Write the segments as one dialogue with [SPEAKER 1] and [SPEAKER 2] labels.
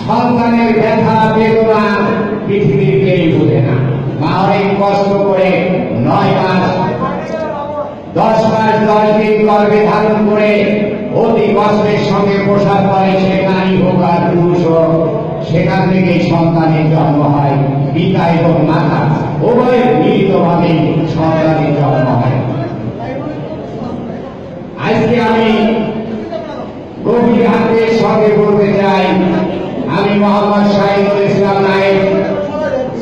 [SPEAKER 1] সন্তানের ব্যথা বেদনা পৃথিবীর কেউ বোঝে না। মা অনেক কষ্ট করে 9 মাস 10 মাস 10 দিন গর্ভে ধারণ করে অতি কষ্টের সঙ্গে প্রসাদ করে, সে নারী হোক আর পুরুষ হোক, সেখান থেকে সন্তানের জন্ম হয়। পিতা এবং মাতা উভয়ের মিলিতভাবে সন্তানের জন্ম হয়। আজকে আমি গভীর আগ্রহের সঙ্গে বলতে চাই, আমি মোহাম্মদ শাহিদুল ইসলাম নায়েক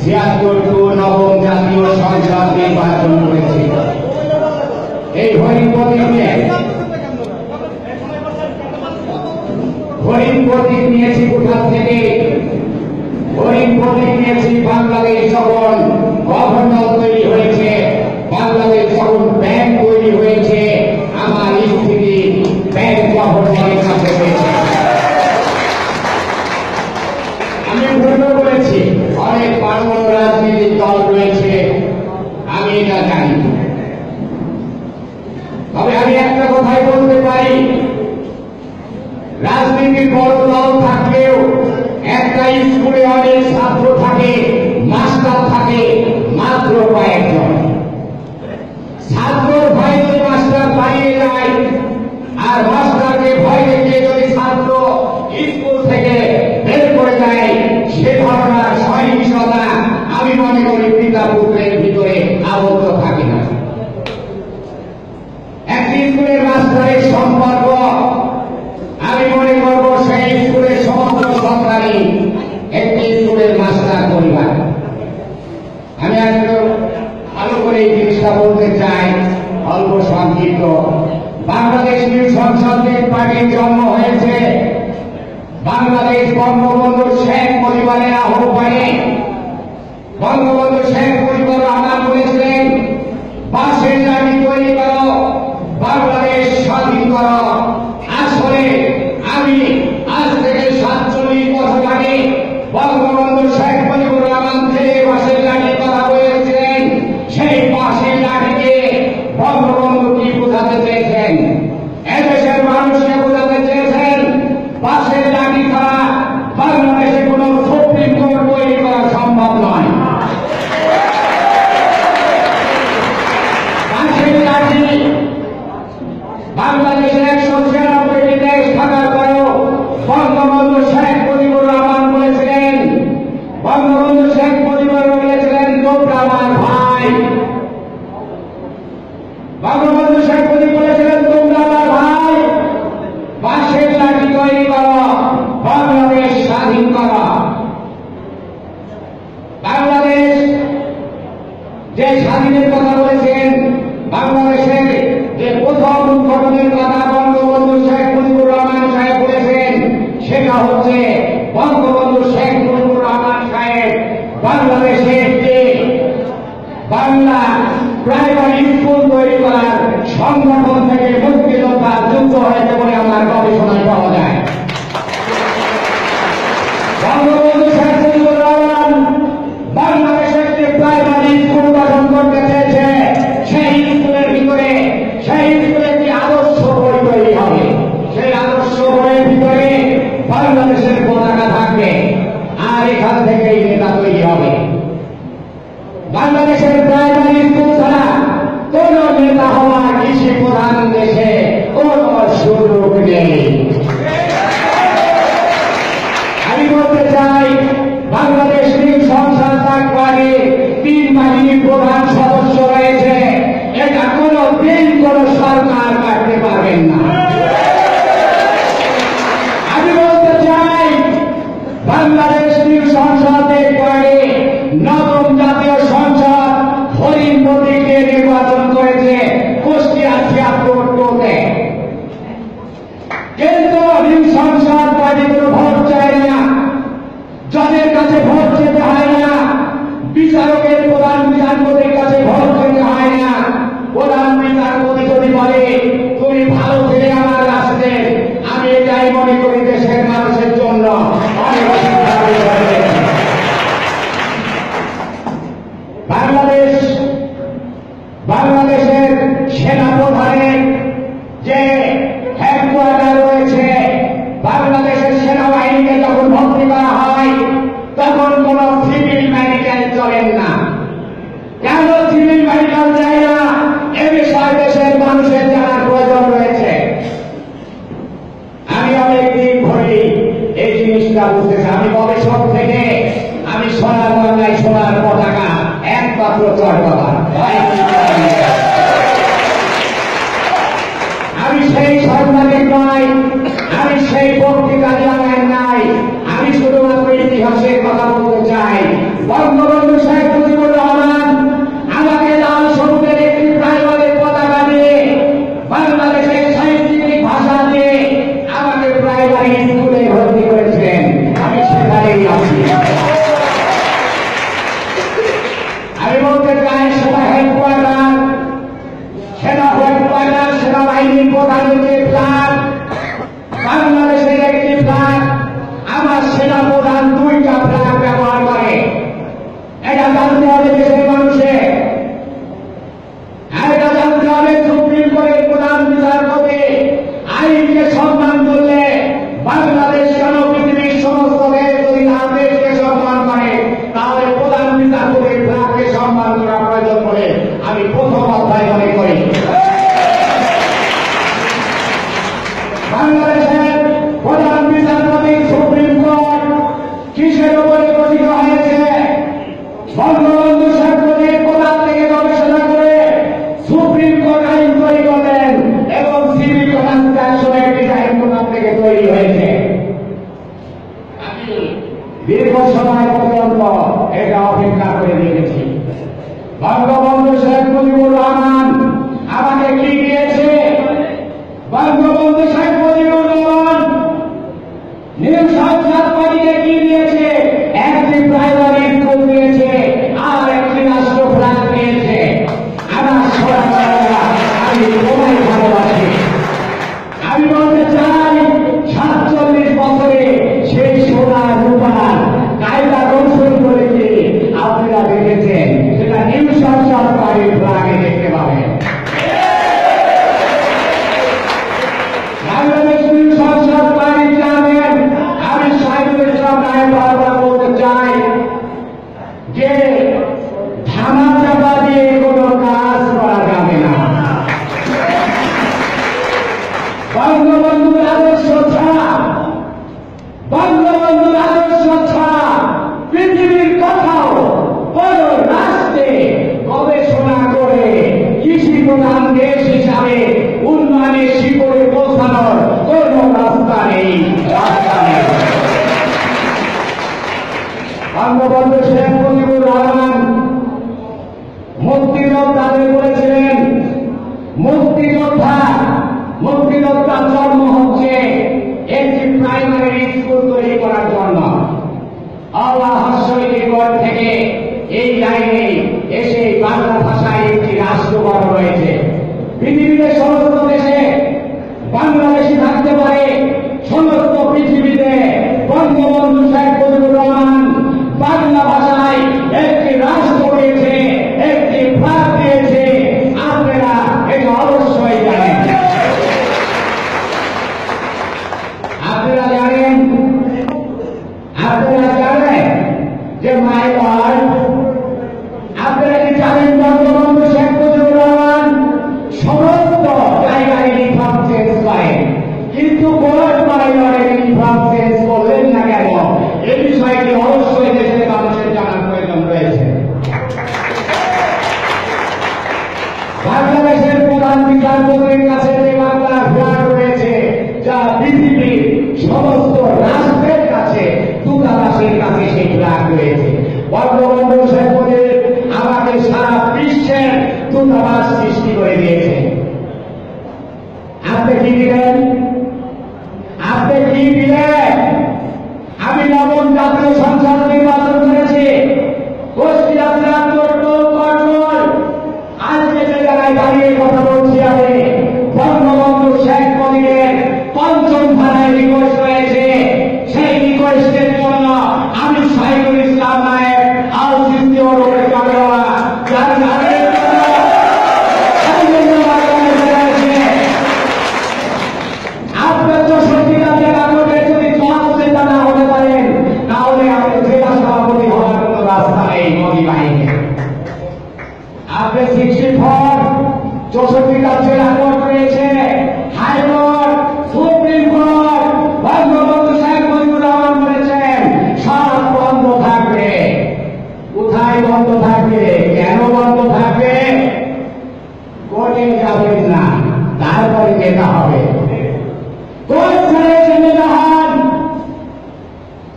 [SPEAKER 1] ৭৬ নবম জাতীয় সংসদ নির্বাচন করেছি। এই হরিণ প্রতীক নিয়েছি কোথা থেকে? হরিণ প্রতীক নিয়েছি বাংলাদেশ যখন গভর্নর তৈরি হয়েছে, বাংলাদেশ যখন ব্যাংক তৈরি হয়েছে, আমার স্ত্রী ব্যাংক গভর্নরের কাছে পেয়েছে। আমি ভুল বলেছি, অনেক বড় রাজনৈতিক দল রয়েছে, আমি এটা জানি। তবে আমি একটা কথাই বলতে পারি, রাজনীতির বড় দল থাকলেও একটা স্কুলে অনেক ছাত্র থাকে, মাস্টার থাকে মাত্র কয়েকজন। ছাত্রর ভয় যদি মাস্টার পালিয়ে যায়, আর মাস্টারকে ভয় দেখিয়ে যদি ছাত্র স্কুল থেকে বের করে দেয়, সে ধরনের সহিংসতা আমি মনে করি পিতা পুত্রের ভিতরে আবদ্ধ থাকে না। একটি স্কুলের মাস্টারের সম্পর্ক আমি মনে করবো সেই স্কুলের সমস্ত সন্তানই একটি স্কুলের মাস্টার পরিবার। আমি একটু ভালো করে এই জিনিসটা বলতে চাই, অল্প সংক্ষিপ্ত। বাংলাদেশ সংসদের পার্টির জন্ম হয়েছে বাংলাদেশ বঙ্গবন্ধু শেখ পরিবারের আহ্বানে। বঙ্গবন্ধু শেখ পরিবার আমার বলেছিলেন, বাঁশের লাঠি তৈরি করো, বাংলাদেশ স্বাধীন করো। আসলে আমি আজ থেকে 47 বছর আগে বঙ্গবন্ধু শেখ মুজিবুর রহমান যে বাঁশের লাঠির কথা বলেছিলেন, সেই বাঁশের লাঠিকে বঙ্গবন্ধু কি বোঝাতে চেয়েছেন? এদেশের মানুষকে বোঝাতে চেয়েছেন বাঁশের লাঠি ছাড়া বাংলাদেশে কোন সুপ্রিম কোর্ট তৈরি করা সম্ভব নয়। বাঁশের লাঠি বাংলাদেশে 196টি দেশ থাকার পরেও বঙ্গবন্ধু শেখ মুজিবুর রহমান বলেছিলেন, বঙ্গবন্ধু শেখ মুজিবুর বলেছিলেন তোমরা আমার ভাই। বঙ্গবন্ধু শেখ মুজিব বলেছিলেন তোমরা আমার ভাই, বাঁশের লাঠি তৈরি করো, বাংলাদেশ স্বাধীন করো। বাংলাদেশ যে স্বাধীনের কথা বলেছেন, বাংলাদেশের যে প্রথম উদ্বোধনের কথা বঙ্গবন্ধু শেখ মুজিবুর রহমান সাহেব বলেছেন, সেটা হচ্ছে বঙ্গবন্ধু শেখ মুজিবুর রহমান সাহেব বাংলাদেশের যে বাংলা প্রাইমারি স্কুল তৈরি করার সংগঠন থেকে মুক্তিযোদ্ধা যুক্ত হয়েছে বলে আমার গবেষণায় পাওয়া যায়। বঙ্গবন্ধু শেখ মুজিবুর রহমান বাংলাদেশের যে প্রাইমারি স্কুল গঠন করতে চেয়েছে, সেই স্কুলের ভিতরে সেই স্কুলে একটি আদর্শ বই তৈরি হবে। সেই আদর্শ বইয়ের ভিতরে বাংলাদেশের পতাকা থাকবে, আর এখান থেকেই নেতা তৈরি হবে। বাংলাদেশের প্রাইমারি স্কুল ছাড়া কোন নেতা হওয়া কৃষি প্রধান দেশে কোন সুযোগ নেই। আমি বলতে চাই, বাংলাদেশ সংসদ থাকবে 3 বাহিনীর প্রধান সদস্য রয়েছে, এটা কোন দিন কোন সরকার কাটতে পারবেন না। আমি বলতে চাই, বাংলাদেশ সংসদের পরে 9ম জাতীয় সংসদ হরিণ প্রতীকে নির্বাচন করেছে কুষ্টিয়া 76তে, কিন্তু সংসদ পার্টি কোনো ভোট চায় না, জজের কাছে ভোট যেতে হয় না, বিচারকের প্রধান বিচারপতির কাছে ভোট যেতে হয় না। প্রধান বিচারপতি যদি বলে তুমি ভালো ছেলে আমার রাষ্ট্রে, আমি এটাই মনে করি দেশের মানুষের জন্য অনেক এরা বুঝতেছে আমি গবেষক থেকে আমি সোনার বাংলায় সোনার পতাকা একমাত্র চট্টগ্রাম। আমি সেই সাংবাদিক নয়, আমি সেই পত্রিকা জানাই নাই, আমি শুধুমাত্র ইতিহাসের কথা বলতে চাই। বঙ্গবন্ধু শেখ মুজিবুর রহমান আমাকে লাল সবুজের একটি প্রাইমারি পতাকা দিয়ে বাংলাদেশের সাহিত্যিক ভাষা দিয়ে আমাকে প্রাইমারি স্কুলে ভর্তি করেছিলেন। আমি সেখানেই আছি। আমি বলতে চাই সেটা হেডকোয়ার্টার, সেনাবাহিনীর প্রধানের যে ফ্ল্যাগ, বাংলাদেশের একটি ফ্ল্যাগ, আমার সেনা প্রধান দুইটা ফ্ল্যাগ ব্যবহার করে। এটা জানতে হবে দেশের মানুষের, এটা জানতে হবে সুপ্রিম কোর্টের প্রধান বিচারপতি আইনকে সম্মান করলে বাংলাদেশ কেন পৃথিবীর সমস্ত দেশ যদি না দেশকে সম্মান করে তাহলে প্রধান বিচারপতির ফ্ল্যাগকে সম্মান করা প্রয়োজন বলে আমি প্রথম অধ্যায় মনে করি। বাংলাদেশের প্রধান বিচারপতি সুপ্রিম কোর্ট কিসের উপরে গঠিত হয়েছে? বঙ্গবন্ধু শেখ মুজিব কোথার থেকে গবেষণা করে সুপ্রিম কোর্ট আইন তৈরি করলেন এবং সিভিল কনস্ট্রাকশনের ডিজাইন কোথার থেকে তৈরি হয়েছে? আমি দীর্ঘ সময় পর্যন্ত এটা অপেক্ষা করে দেখেছি। বঙ্গবন্ধু শেখ মুজিবুর রহমান আমাকে কি দিয়েছে? বঙ্গবন্ধু শেখ মুজিবুর রহমান নিউ সংসদ পার্টিকে কি দিয়েছে? একটি প্রাইমারি স্কুল দিয়েছে আর একটি রাষ্ট্র ফ্ল্যাগ দিয়েছে। আমার সোনারা আমি তোমায় ভালোবাসি। আমি বলতে চাই 47 বছরে সেই সোনা রূপার কায়দা কৌশল করেছে আপনারা দেখেছেন, সেটা নিউ সংসদ পার্টির ফ্ল্যাগে দেখতে পাবেন। বাংলাদেশ নিউ সংসদ পার্টির চেয়ারম্যান আমি সাইদুল ইসলাম রায় বারবার বলতে চাই যে ধামা চাপা দিয়ে কোনো কাজ করা যাবে না। বঙ্গবন্ধুর আদর্শ ছাড়া, বঙ্গবন্ধুর আদর্শ ছাড়া পৃথিবীর কোথাও কোন রাষ্ট্রে গবেষণা করে কৃষি প্রধান দেশ হিসাবে উন্নয়নের শিখরে পৌঁছানোর কোন রাস্তা নেই, রাস্তা নেই। বঙ্গবন্ধু শেখ মুজিবুর রহমান মুক্তিযোদ্ধাদের বলেছিলেন, মুক্তিযোদ্ধার জন্ম হচ্ছে একটি প্রাইমারি স্কুল তৈরি করার জন্য। আল্লাহ হাস্যনিকট থেকে এই লাইনে এসে বাংলা ভাষায় একটি রাষ্ট্রগঠন রয়েছে। পৃথিবীতে সমস্ত দেশে বাংলাদেশি থাকতে পারে, সমস্ত পৃথিবীতে বঙ্গবন্ধু শেখ মুজিবুর রহমান বাংলা ভাষায় একটি রাষ্ট্র দিয়েছে, একটি ফ্ল্যাগ দিয়েছে। আপনারা এটা অবশ্যই জানেন। আপনারা জানেন যে মাই ওয়ার্ল্ড, আপনারা কি জানেন বঙ্গবন্ধু শেখ মুজিবুর রহমান সমস্ত জায়গায় ইউনিফর্ম চেঞ্জ করেন, কিন্তু বোর্ড মাইনরের ইউনিফর্ম চেঞ্জ করলেন না কেন? এই বিষয়টি অবশ্যই দেশের মানুষের জানার প্রয়োজন রয়েছে। বাংলাদেশের প্রধান বিচারপতির কাছে যে বাংলা ফ্ল্যাগ রয়েছে, যা পৃথিবীর সমস্ত রাষ্ট্রের কাছে, দূতাবাসের কাছে সেই ফ্ল্যাগ রয়েছে। বঙ্গবন্ধু শেখ মুজিব আমাকে সারা বিশ্বের দূতাবাস সৃষ্টি করে দিয়েছে। আপনি কি দিলেন? আপনি কি দিলেন? আমি নবম জাতীয় সংসদ নির্বাচন করেছি। গোষ্ঠী যাত্রা কঠোর। আজকে যে জায়গায় দাঁড়িয়ে কথা বলছি আমি, বঙ্গবন্ধু শেখ মুজিবের ৫ম ধারায় রিকোয়েস্ট রয়েছে। সেই রিকোয়েস্টের জন্য আমি সাইদুল ইসলাম নায়েক আল সিস্তি ওরফে কামরাওয়া যার নামের আপনার ৬৪টা জেলা কোর্টে যদি জবাবদিহিতা না হতে পারেন, তাহলে আপনি জেলা সভাপতি হওয়ার কোন রাস্তা নেই মোদি বাহিনী। আপনি 64 64টা জেলা কোর্ট রয়েছে, high court, supreme court. Bangabandhu Sheikh Mujibur Rahman বলেছেন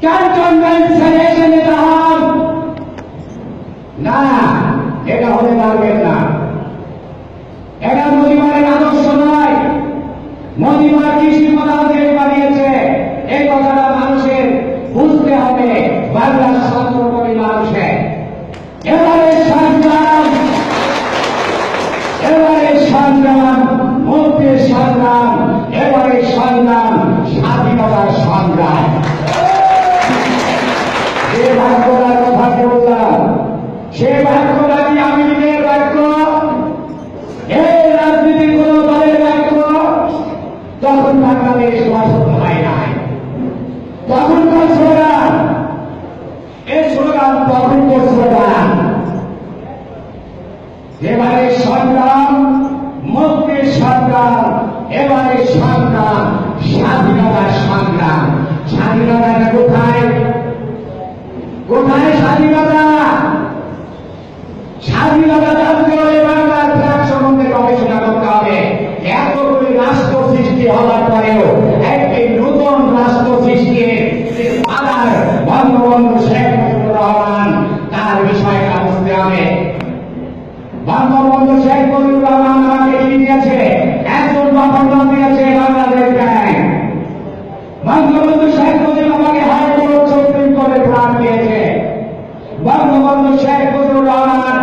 [SPEAKER 1] ক্যান্টনমেন্ট ছেড়ে এসে নেতা হন। না, এটা হতে পারবেন না। এটা মোদিমারের আদর্শ নয়। মোদিমার কৃষি প্রধান দেশ বানিয়েছে, এই কথাটা মানুষের বুঝতে হবে। বাংলার সর্বপরি মানুষের এবারে সংগ্রাম, মুক্তির সংগ্রাম, এবারে সংগ্রাম স্বাধীনতার সংগ্রাম। যে বাক্যটার কথা বললাম, সে বাক্যটা কি আমি নিজের বাক্য? এই রাজনীতির কোন দলের বাক্য? তখন বাংলাদেশ গঠন হয় নাই। তখনকার স্লোগান, এই স্লোগান তখনকার স্লোগান। এবারে সংগ্রাম, মুক্তির সংগ্রাম, এবারে সংগ্রাম স্বাধীনতার সংগ্রাম। স্বাধীনতাটা কোথায়? কোথায় স্বাধীনতা? স্বাধীনতা জানতে হলে বাংলার ফ্ল্যাগ সম্বন্ধে গবেষণা করতে হবে। এতগুলি রাষ্ট্র সৃষ্টি হওয়ার পরেও একটি নতুন রাষ্ট্র সৃষ্টির আধার বঙ্গবন্ধু শেখ মুজিবুর রহমান, তার বিষয়টা বুঝতে হবে। বঙ্গবন্ধু শেখ মুজিবুর রহমান আমাকে কি দিয়েছে? একজন গভর্নর দিয়েছে বাংলাদেশ ব্যাংক। বঙ্গবন্ধু শেখ মুজিব আমাকে হাইকোর্ট, সুপ্রিম কোর্টে প্রাণ দিয়েছে। বঙ্গবন্ধু শেখ মুজিবুর রহমান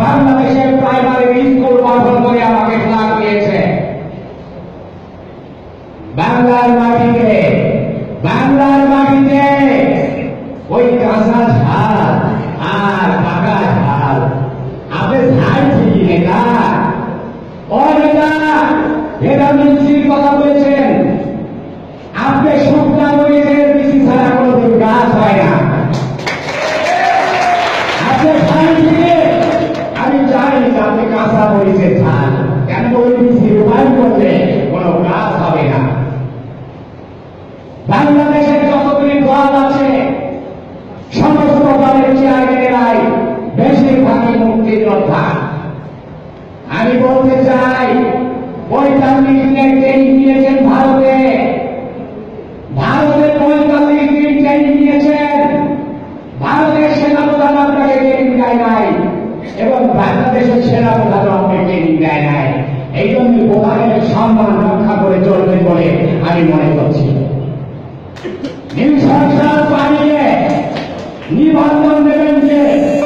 [SPEAKER 1] বাংলাদেশের প্রাইমারি স্কুল গঠন করে আমাকে ফ্ল্যাগ দিয়েছে। বাংলার মাটিতে ওই কাঁচা ঝাল আর পাকা ঝাল, আপনি ঝাল ঠিকই নেতা। ও নেতা, এটা মিষ্টির কথা বলেছেন। আপনি শুকনা মরিচের মিষ্টি ছাড়া কোনোদিন গাছ হয় না। আপনি ঝাল ঠিকই, আমি জানি আপনি কাঁচা মরিচের ঝাল, কেন ওই মিষ্টি রূপায়ণ করলে কোনো গাছ হবে না। বাংলাদেশের যতগুলি দল আছে, সমস্ত দলের চেয়ারম্যানেরাই বেশিরভাগই মুক্তির যোদ্ধা। আমি বলতে চাই, 45 দিনের ট্রেনিং নিয়েছেন ভারতে। 45 দিন ট্রেনিং নিয়েছেন। ভারতের সেনাপ্রধান আপনাকে ট্রেনিং দেয় নাই, এবং বাংলাদেশের সেনাপ্রধান আপনাকে ট্রেনিং দেয় নাই। এই জন্য প্রধানের সম্মান রক্ষা করে চলবেন বলে আমি মনে করছি। নিঃসংসার বানিয়ে নিবন্ধন